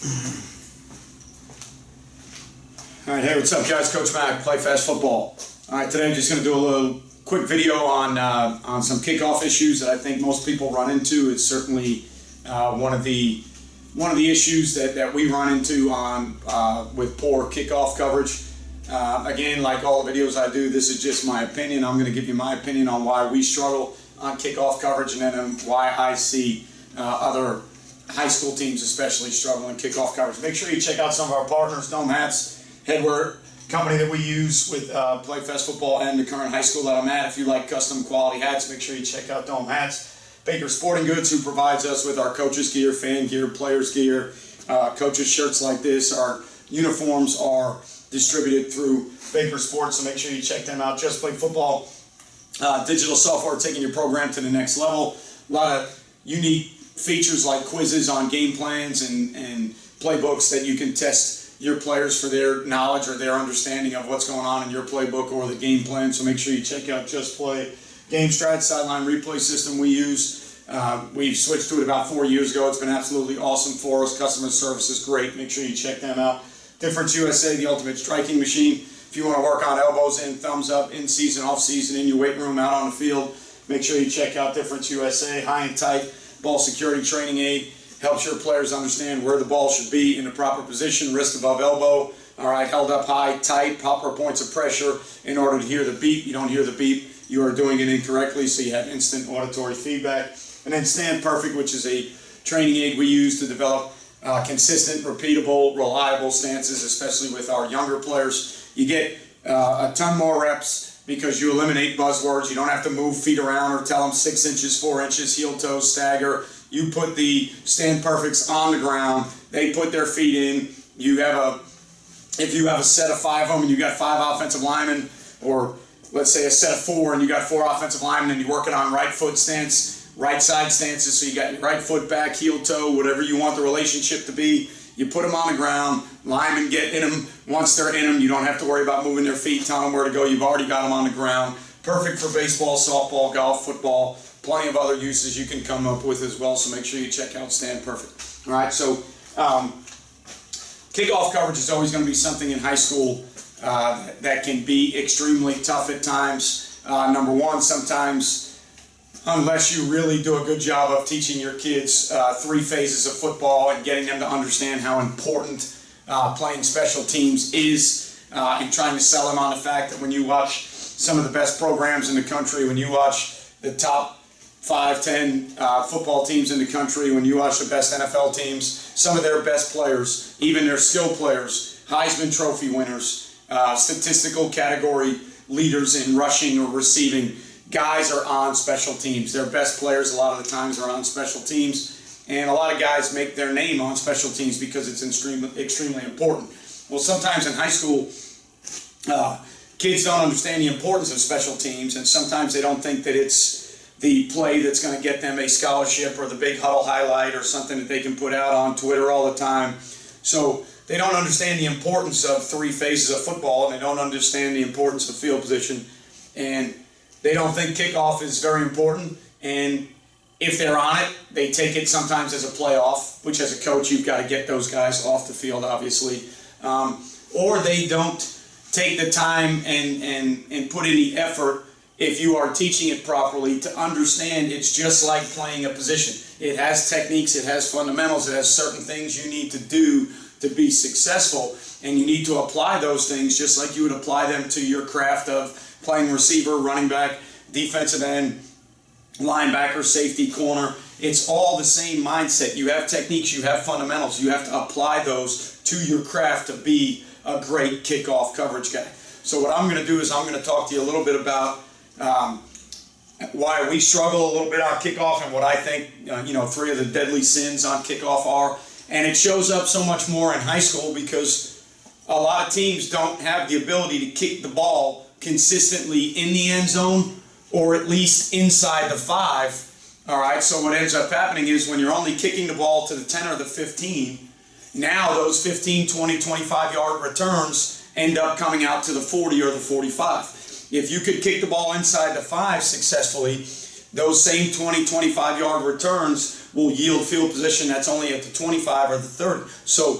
All right, hey, what's up, guys? Coach Mac, Play Fast Football. All right, today I'm just going to do a little quick video on some kickoff issues that I think most people run into. It's certainly one of the issues that we run into with poor kickoff coverage. Again, like all the videos I do, this is just my opinion. I'm going to give you my opinion on why we struggle on kickoff coverage, and then why I see other high school teams especially struggle in kickoff coverage. Make sure you check out some of our partners, Dome Hats, headwear company that we use with Play Fast Football and the current high school that I'm at. If you like custom quality hats, make sure you check out Dome Hats. Baker Sporting Goods, who provides us with our coaches gear, fan gear, players gear, coaches shirts like this. Our uniforms are distributed through Baker Sports, so make sure you check them out. JustPlayFB, digital software taking your program to the next level. A lot of unique features like quizzes on game plans and playbooks that you can test your players for their knowledge or their understanding of what's going on in your playbook or the game plan. So make sure you check out Just Play. Game Strat sideline replay system we use. We switched to it about 4 years ago. It's been absolutely awesome for us. Customer service is great. Make sure you check them out. DifferenceUSA, the ultimate striking machine. If you want to work on elbows in, thumbs up, in season, off season, in your weight room, out on the field, make sure you check out DifferenceUSA. HighandTight ball security training aid. Helps your players understand where the ball should be in the proper position, wrist above elbow. All right, held up high, tight, proper points of pressure in order to hear the beep. You don't hear the beep, you are doing it incorrectly, so you have instant auditory feedback. And then StandPerfect, which is a training aid we use to develop consistent, repeatable, reliable stances, especially with our younger players. You get a ton more reps because you eliminate buzzwords. You don't have to move feet around or tell them 6 inches, 4 inches, heel toe, stagger. You put the StandPerfects on the ground. They put their feet in. If you have a set of 5 of them and you got 5 offensive linemen, or let's say a set of 4 and you got 4 offensive linemen, and you're working on right foot stance, right side stances, so you got your right foot back, heel toe, whatever you want the relationship to be. You put them on the ground. Linemen get in them. Once they're in them, you don't have to worry about moving their feet, telling them where to go. You've already got them on the ground. Perfect for baseball, softball, golf, football. Plenty of other uses you can come up with as well, so make sure you check out StandPerfect. All right, so kickoff coverage is always going to be something in high school that can be extremely tough at times. Number one, sometimes, unless you really do a good job of teaching your kids 3 phases of football and getting them to understand how important playing special teams is, and trying to sell them on the fact that when you watch some of the best programs in the country, when you watch the top 5, 10 football teams in the country, when you watch the best NFL teams, some of their best players, even their skill players, Heisman Trophy winners, statistical category leaders in rushing or receiving, guys are on special teams. Their best players a lot of the times are on special teams, and a lot of guys make their name on special teams because it's extremely important. Well, sometimes in high school, kids don't understand the importance of special teams, and sometimes they don't think that it's the play that's going to get them a scholarship or the big huddle highlight or something that they can put out on Twitter all the time. So they don't understand the importance of 3 phases of football, and they don't understand the importance of field position, and they don't think kickoff is very important. And if they're on it, they take it sometimes as a playoff, which as a coach you've got to get those guys off the field, obviously. Or they don't take the time and put any effort, if you are teaching it properly, to understand it's just like playing a position. It has techniques, it has fundamentals, it has certain things you need to do to be successful, and you need to apply those things just like you would apply them to your craft of playing receiver, running back, defensive end, linebacker, safety, corner. It's all the same mindset. You have techniques, you have fundamentals. You have to apply those to your craft to be a great kickoff coverage guy. So what I'm going to do is I'm going to talk to you a little bit about why we struggle a little bit on kickoff, and what I think 3 of the deadly sins on kickoff are. And it shows up so much more in high school because a lot of teams don't have the ability to kick the ball consistently in the end zone, or at least inside the 5. All right, so what ends up happening is when you're only kicking the ball to the 10 or the 15, now those 15, 20, 25-yard returns end up coming out to the 40 or the 45. If you could kick the ball inside the 5 successfully, those same 20, 25-yard returns will yield field position that's only at the 25 or the 30. So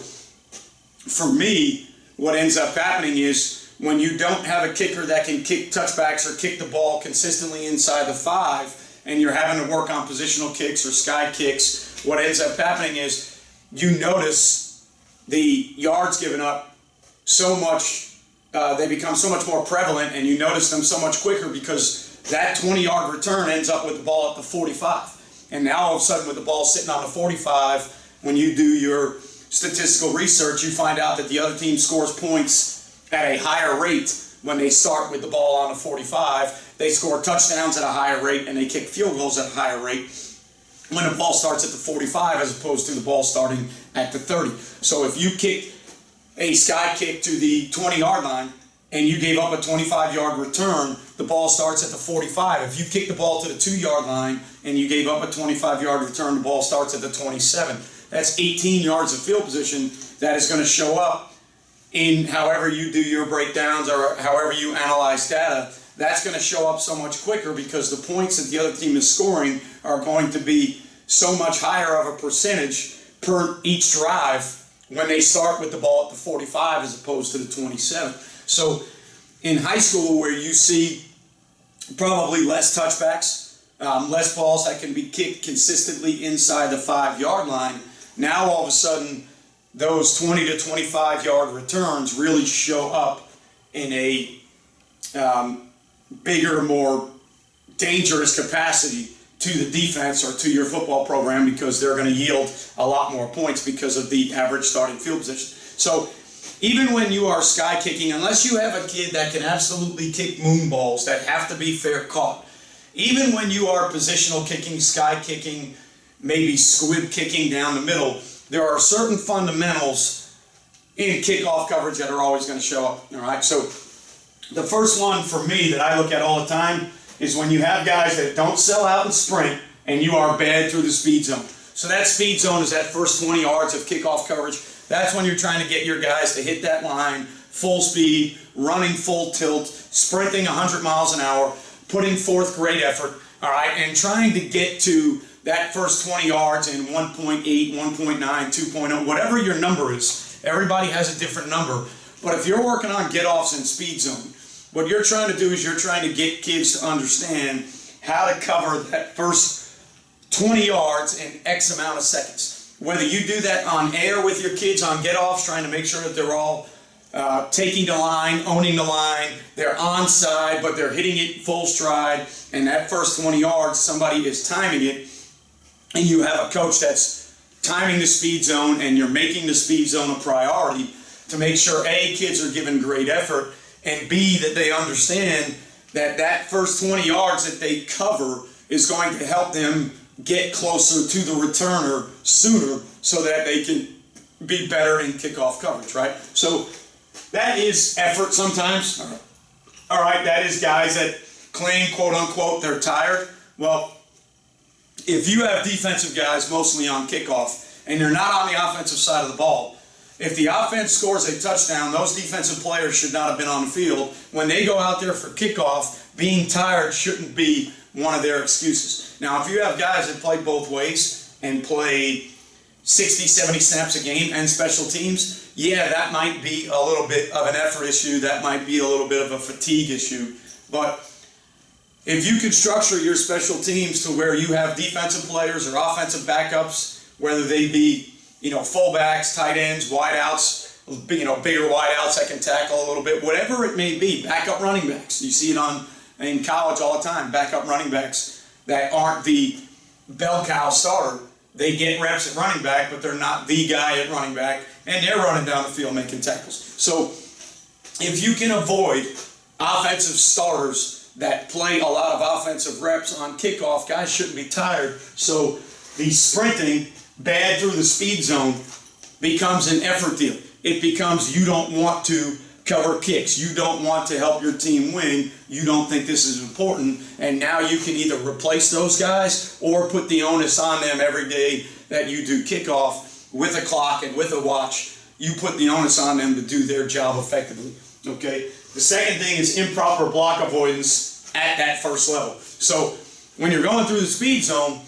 for me, what ends up happening is when you don't have a kicker that can kick touchbacks or kick the ball consistently inside the 5, and you're having to work on positional kicks or sky kicks, what ends up happening is you notice the yards given up so much, they become so much more prevalent, and you notice them so much quicker because that 20-yard return ends up with the ball at the 45. And now all of a sudden with the ball sitting on the 45, when you do your statistical research, you find out that the other team scores points at a higher rate when they start with the ball on the 45. They score touchdowns at a higher rate, and they kick field goals at a higher rate when the ball starts at the 45 as opposed to the ball starting at the 30. So if you kick a sky kick to the 20-yard line and you gave up a 25-yard return, the ball starts at the 45. If you kick the ball to the 2-yard line and you gave up a 25-yard return, the ball starts at the 27. That's 18 yards of field position that is going to show up in however you do your breakdowns or however you analyze data. That's going to show up so much quicker because the points that the other team is scoring are going to be so much higher of a percentage per each drive when they start with the ball at the 45 as opposed to the 27. So in high school, where you see probably less touchbacks, less balls that can be kicked consistently inside the 5-yard line, now all of a sudden those 20 to 25-yard returns really show up in a bigger, more dangerous capacity to the defense or to your football program because they're going to yield a lot more points because of the average starting field position. So even when you are sky kicking, unless you have a kid that can absolutely kick moon balls that have to be fair caught, even when you are positional kicking, sky kicking, maybe squib kicking down the middle, there are certain fundamentals in kickoff coverage that are always going to show up. All right, so the first one for me that I look at all the time is when you have guys that don't sell out and sprint and you are bad through the speed zone. So that speed zone is that first 20 yards of kickoff coverage. That's when you're trying to get your guys to hit that line, full speed, running full tilt, sprinting 100 miles an hour, putting forth great effort, all right, and trying to get to that first 20 yards in 1.8, 1.9, 2.0, whatever your number is. Everybody has a different number. But if you're working on get-offs in speed zone, what you're trying to do is you're trying to get kids to understand how to cover that first 20 yards in X amount of seconds. Whether you do that on air with your kids on get-offs, trying to make sure that they're all taking the line, owning the line, they're onside, but they're hitting it full stride, and that first 20 yards, somebody is timing it, and you have a coach that's timing the speed zone, and you're making the speed zone a priority to make sure, A, kids are given great effort, and B, that they understand that that first 20 yards that they cover is going to help them get closer to the returner sooner so that they can be better in kickoff coverage, right? So that is effort sometimes. All right, that is guys that claim, quote unquote, they're tired. Well, if you have defensive guys mostly on kickoff and they're not on the offensive side of the ball, if the offense scores a touchdown, those defensive players should not have been on the field. When they go out there for kickoff, being tired shouldn't be one of their excuses. Now, if you have guys that play both ways and play 60, 70 snaps a game and special teams, yeah, that might be a little bit of an effort issue. That might be a little bit of a fatigue issue. But if you can structure your special teams to where you have defensive players or offensive backups, whether they be fullbacks, tight ends, wideouts, bigger wideouts that can tackle a little bit, whatever it may be, backup running backs. You see it in college all the time, backup running backs that aren't the bell cow starter. They get reps at running back, but they're not the guy at running back, and they're running down the field making tackles. So if you can avoid offensive starters that play a lot of offensive reps on kickoff, guys shouldn't be tired. So the sprinting bad through the speed zone becomes an effort deal. It becomes you don't want to cover kicks. You don't want to help your team win. You don't think this is important. And now you can either replace those guys or put the onus on them every day that you do kickoff with a clock and with a watch. You put the onus on them to do their job effectively. Okay? The second thing is improper block avoidance at that first level. So when you're going through the speed zone,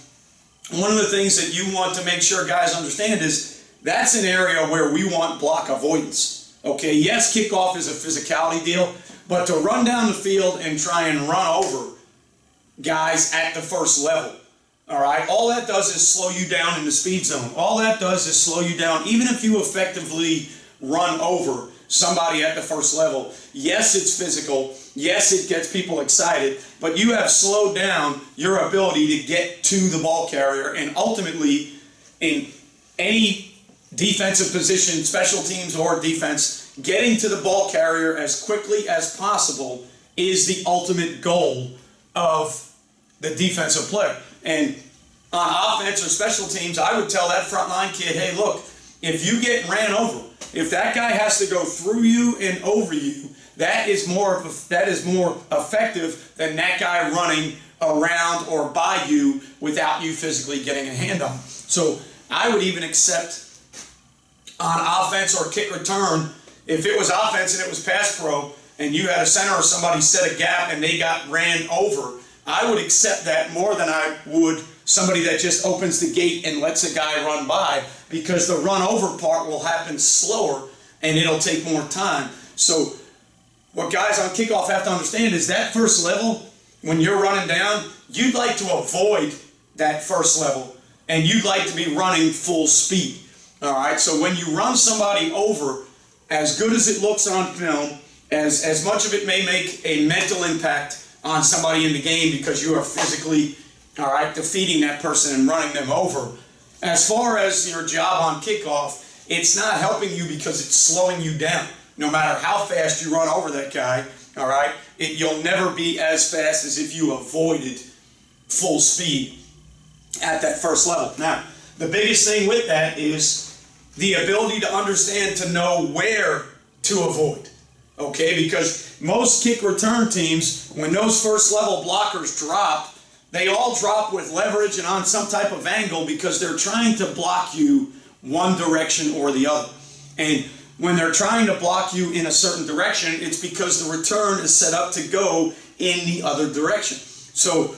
one of the things that you want to make sure guys understand is that's an area where we want block avoidance. Okay, yes, kickoff is a physicality deal, but to run down the field and try and run over guys at the first level, all right, all that does is slow you down in the speed zone. All that does is slow you down, even if you effectively run over somebody at the first level. Yes, it's physical. Yes, it gets people excited, but you have slowed down your ability to get to the ball carrier, and ultimately in any defensive position, special teams or defense, getting to the ball carrier as quickly as possible is the ultimate goal of the defensive player. And on offense or special teams, I would tell that frontline kid, hey, look, if you get ran over, if that guy has to go through you and over you, that is more effective than that guy running around or by you without you physically getting a hand on him. So I would even accept on offense or kick return, if it was offense and it was pass pro and you had a center or somebody set a gap and they got ran over, I would accept that more than I would somebody that just opens the gate and lets a guy run by, because the run over part will happen slower and it'll take more time. So what guys on kickoff have to understand is that first level, when you're running down, you'd like to avoid that first level and you'd like to be running full speed. All right, so when you run somebody over, as good as it looks on film, as much of it may make a mental impact on somebody in the game because you are physically, all right, defeating that person and running them over. As far as your job on kickoff, it's not helping you because it's slowing you down. No matter how fast you run over that guy, all right, you'll never be as fast as if you avoided full speed at that first level. Now, the biggest thing with that is the ability to understand, to know where to avoid. Okay, because most kick return teams, when those first level blockers drop, they all drop with leverage and on some type of angle because they're trying to block you one direction or the other. And when they're trying to block you in a certain direction, it's because the return is set up to go in the other direction. So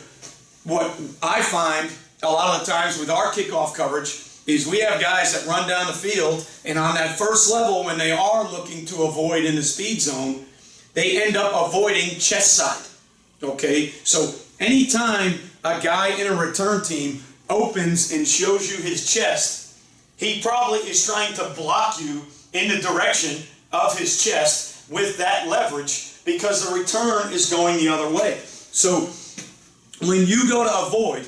what I find a lot of the times with our kickoff coverage is we have guys that run down the field, and on that first level, when they are looking to avoid in the speed zone, they end up avoiding chest side. Okay, so anytime a guy in a return team opens and shows you his chest, he probably is trying to block you in the direction of his chest with that leverage because the return is going the other way. So when you go to avoid,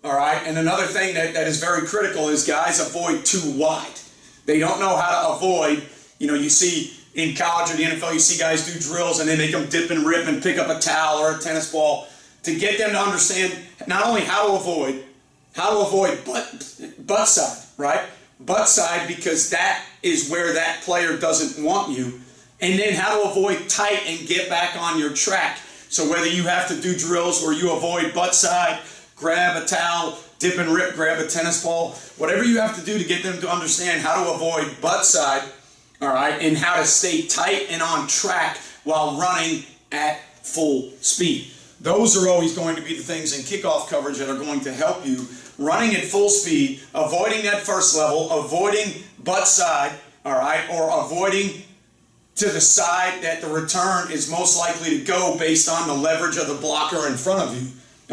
all right, and another thing that is very critical is guys avoid too wide. They don't know how to avoid. You know, you see in college or the NFL, you see guys do drills and they make them dip and rip and pick up a towel or a tennis ball to get them to understand not only how to avoid butt side, right? Butt side, because that is where that player doesn't want you. And then how to avoid tight and get back on your track. So whether you have to do drills or you avoid butt side, grab a towel, dip and rip, grab a tennis ball, whatever you have to do to get them to understand how to avoid butt side, all right, and how to stay tight and on track while running at full speed. Those are always going to be the things in kickoff coverage that are going to help you running at full speed, avoiding that first level, avoiding butt side, all right, or avoiding to the side that the return is most likely to go based on the leverage of the blocker in front of you,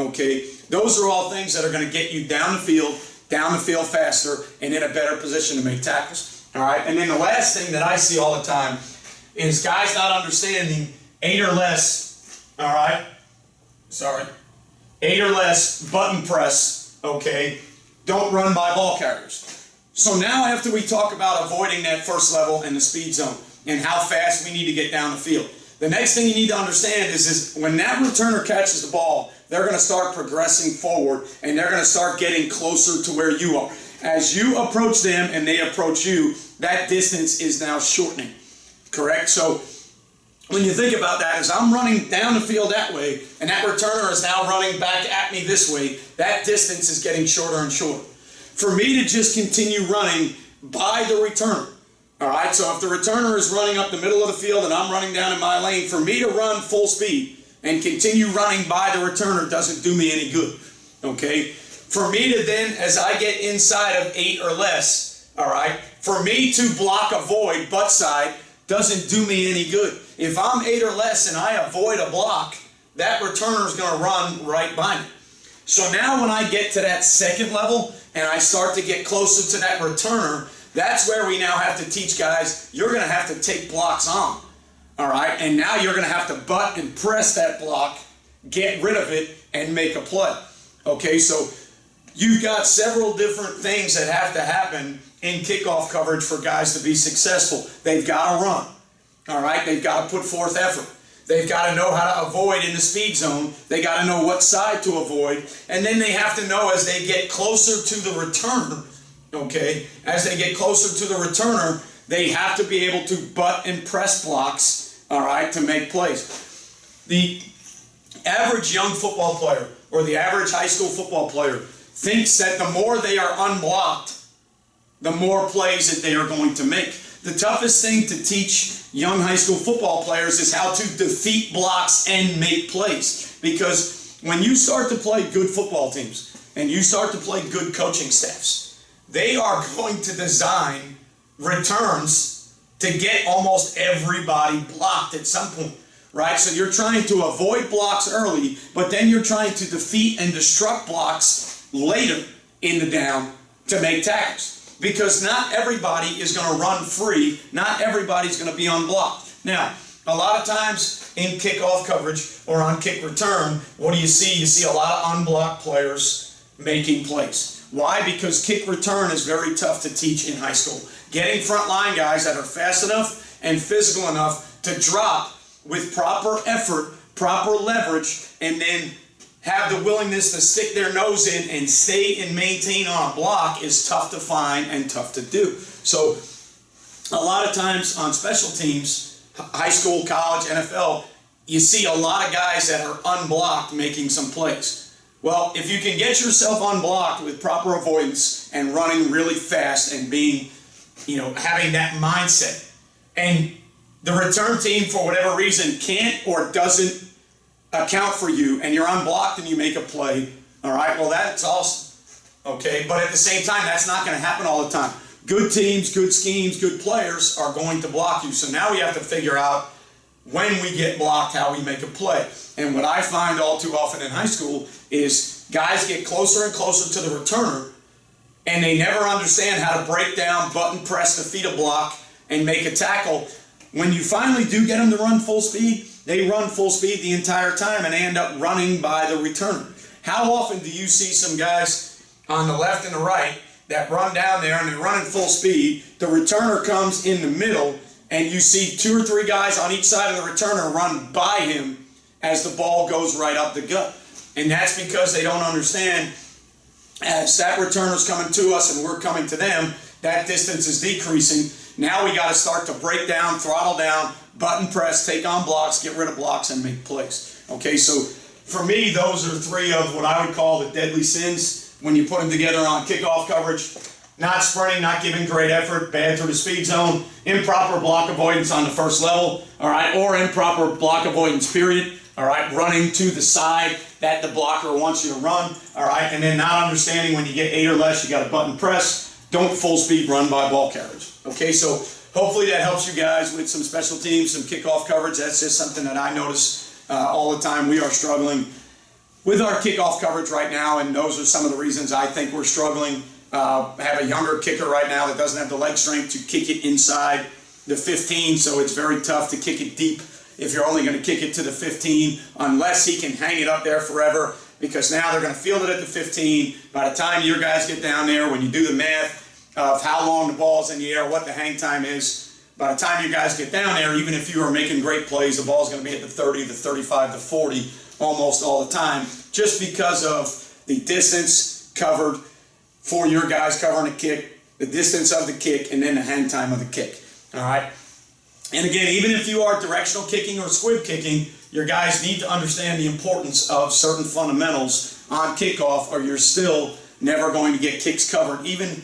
okay? Those are all things that are going to get you down the field faster and in a better position to make tackles. All right, and then the last thing that I see all the time is guys not understanding 8 or less, all right, 8 or less button press, okay, don't run by ball carriers. So now after we talk about avoiding that first level and the speed zone and how fast we need to get down the field, the next thing you need to understand is when that returner catches the ball, they're going to start progressing forward and they're going to start getting closer to where you are. As you approach them and they approach you, that distance is now shortening, correct? So when you think about that, as I'm running down the field that way and that returner is now running back at me this way, that distance is getting shorter and shorter. For me to just continue running by the returner, all right, so if the returner is running up the middle of the field and I'm running down in my lane, for me to run full speed and continue running by the returner doesn't do me any good, okay? For me to then, as I get inside of 8 or less, all right, for me to block avoid butt side doesn't do me any good. If I'm 8 or less and I avoid a block, that returner is going to run right by me. So now when I get to that second level and I start to get closer to that returner, that's where we now have to teach guys, you're going to have to take blocks on. All right, and now you're going to have to butt and press that block, get rid of it, and make a play. Okay, so you've got several different things that have to happen in kickoff coverage for guys to be successful. They've got to run. All right, they've got to put forth effort. They've got to know how to avoid in the speed zone. They got to know what side to avoid. And then they have to know as they get closer to the returner, okay, as they get closer to the returner, they have to be able to butt and press blocks, all right, to make plays. The average young football player or the average high school football player thinks that the more they are unblocked, the more plays that they are going to make. The toughest thing to teach young high school football players is how to defeat blocks and make plays. Because when you start to play good football teams and you start to play good coaching staffs, they are going to design returns to get almost everybody blocked at some point, right? So you're trying to avoid blocks early, but then you're trying to defeat and destruct blocks later in the down to make tackles. Because not everybody is going to run free. Not everybody's going to be unblocked. Now, a lot of times in kickoff coverage or on kick return, what do you see? You see a lot of unblocked players making plays. Why? Because kick return is very tough to teach in high school. Getting front line guys that are fast enough and physical enough to drop with proper effort, proper leverage, and then have the willingness to stick their nose in and stay and maintain on a block is tough to find and tough to do. So a lot of times on special teams, high school, college, NFL, you see a lot of guys that are unblocked making some plays. Well, if you can get yourself unblocked with proper avoidance and running really fast and being, having that mindset, and the return team for whatever reason can't or doesn't account for you, and you're unblocked and you make a play, all right, well, that's awesome, okay? But at the same time, that's not going to happen all the time. Good teams, good schemes, good players are going to block you. So now we have to figure out when we get blocked, how we make a play. And what I find all too often in high school is guys get closer and closer to the returner, and they never understand how to break down, button press, defeat a block, and make a tackle. When you finally do get them to run full speed, they run full speed the entire time and they end up running by the returner. How often do you see some guys on the left and the right that run down there and they're running full speed, the returner comes in the middle, and you see 2 or 3 guys on each side of the returner run by him as the ball goes right up the gut? And that's because they don't understand, as that returner's coming to us and we're coming to them, that distance is decreasing. Now we got to start to break down, throttle down, button press, take on blocks, get rid of blocks, and make plays. Okay, so for me, those are 3 of what I would call the deadly sins when you put them together on kickoff coverage. Not sprinting, not giving great effort, bad through the speed zone, improper block avoidance on the first level, all right, or improper block avoidance period, all right, running to the side that the blocker wants you to run, all right, and then not understanding when you get 8 or less, you got to button press, don't full speed run by ball carriage. Okay, so hopefully that helps you guys with some special teams, some kickoff coverage. That's just something that I notice all the time. We are struggling with our kickoff coverage right now, and those are some of the reasons I think we're struggling. Have a younger kicker right now that doesn't have the leg strength to kick it inside the 15, so it's very tough to kick it deep if you're only going to kick it to the 15, unless he can hang it up there forever, because now they're going to field it at the 15. By the time your guys get down there, when you do the math of how long the ball's in the air, what the hang time is, by the time you guys get down there, even if you are making great plays, the ball's going to be at the 30, the 35, the 40 almost all the time, just because of the distance covered for your guys covering the kick, the distance of the kick, and then the hang time of the kick. All right? And again, even if you are directional kicking or squib kicking, your guys need to understand the importance of certain fundamentals on kickoff, or you're still never going to get kicks covered. Even,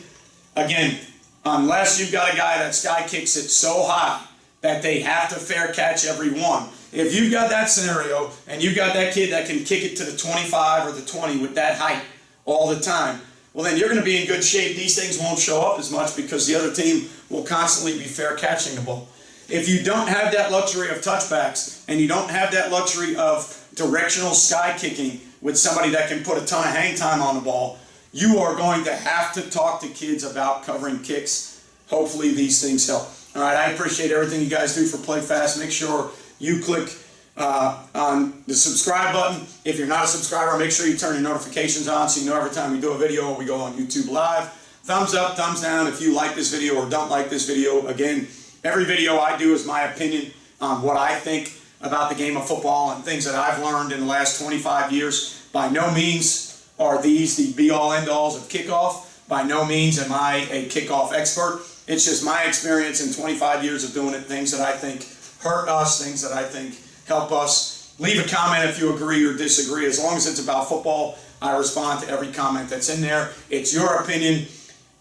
again, unless you've got a guy that sky kicks it so high that they have to fair catch every one. If you've got that scenario and you've got that kid that can kick it to the 25 or the 20 with that height, all the time, well, then you're going to be in good shape. These things won't show up as much because the other team will constantly be fair catching the ball. If you don't have that luxury of touchbacks and you don't have that luxury of directional sky kicking with somebody that can put a ton of hang time on the ball, you are going to have to talk to kids about covering kicks. Hopefully these things help. All right, I appreciate everything you guys do for Play Fast. Make sure you click on the subscribe button. If you're not a subscriber, make sure you turn your notifications on so you know every time we do a video or we go on YouTube Live. Thumbs up, thumbs down if you like this video or don't like this video. Again, every video I do is my opinion on what I think about the game of football and things that I've learned in the last 25 years. By no means are these the be-all, end-alls of kickoff. By no means am I a kickoff expert. It's just my experience in 25 years of doing it, things that I think hurt us, things that I think help us. Leave a comment if you agree or disagree. As long as it's about football, I respond to every comment that's in there. It's your opinion.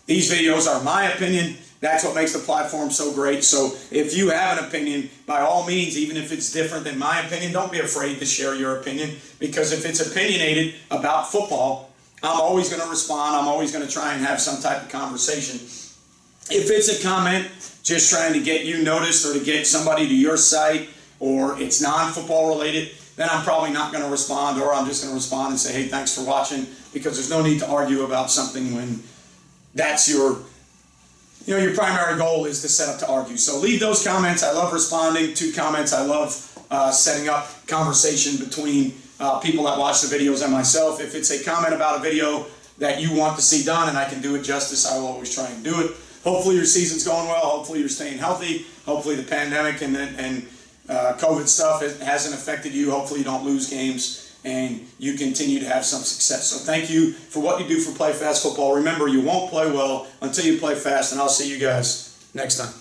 These videos are my opinion. That's what makes the platform so great. So if you have an opinion, by all means, even if it's different than my opinion, don't be afraid to share your opinion, because if it's opinionated about football, I'm always going to respond. I'm always going to try and have some type of conversation. If it's a comment just trying to get you noticed or to get somebody to your site, or it's non-football related, then I'm probably not going to respond, or I'm just going to respond and say, hey, thanks for watching, because there's no need to argue about something when that's your primary goal is to set up to argue. So leave those comments. I love responding to comments. I love setting up conversation between people that watch the videos and myself. If it's a comment about a video that you want to see done and I can do it justice, I will always try and do it. Hopefully your season's going well. Hopefully you're staying healthy. Hopefully the pandemic and COVID stuff hasn't affected you. Hopefully you don't lose games and you continue to have some success. So thank you for what you do for Play Fast Football. Remember, you won't play well until you play fast, and I'll see you guys next time.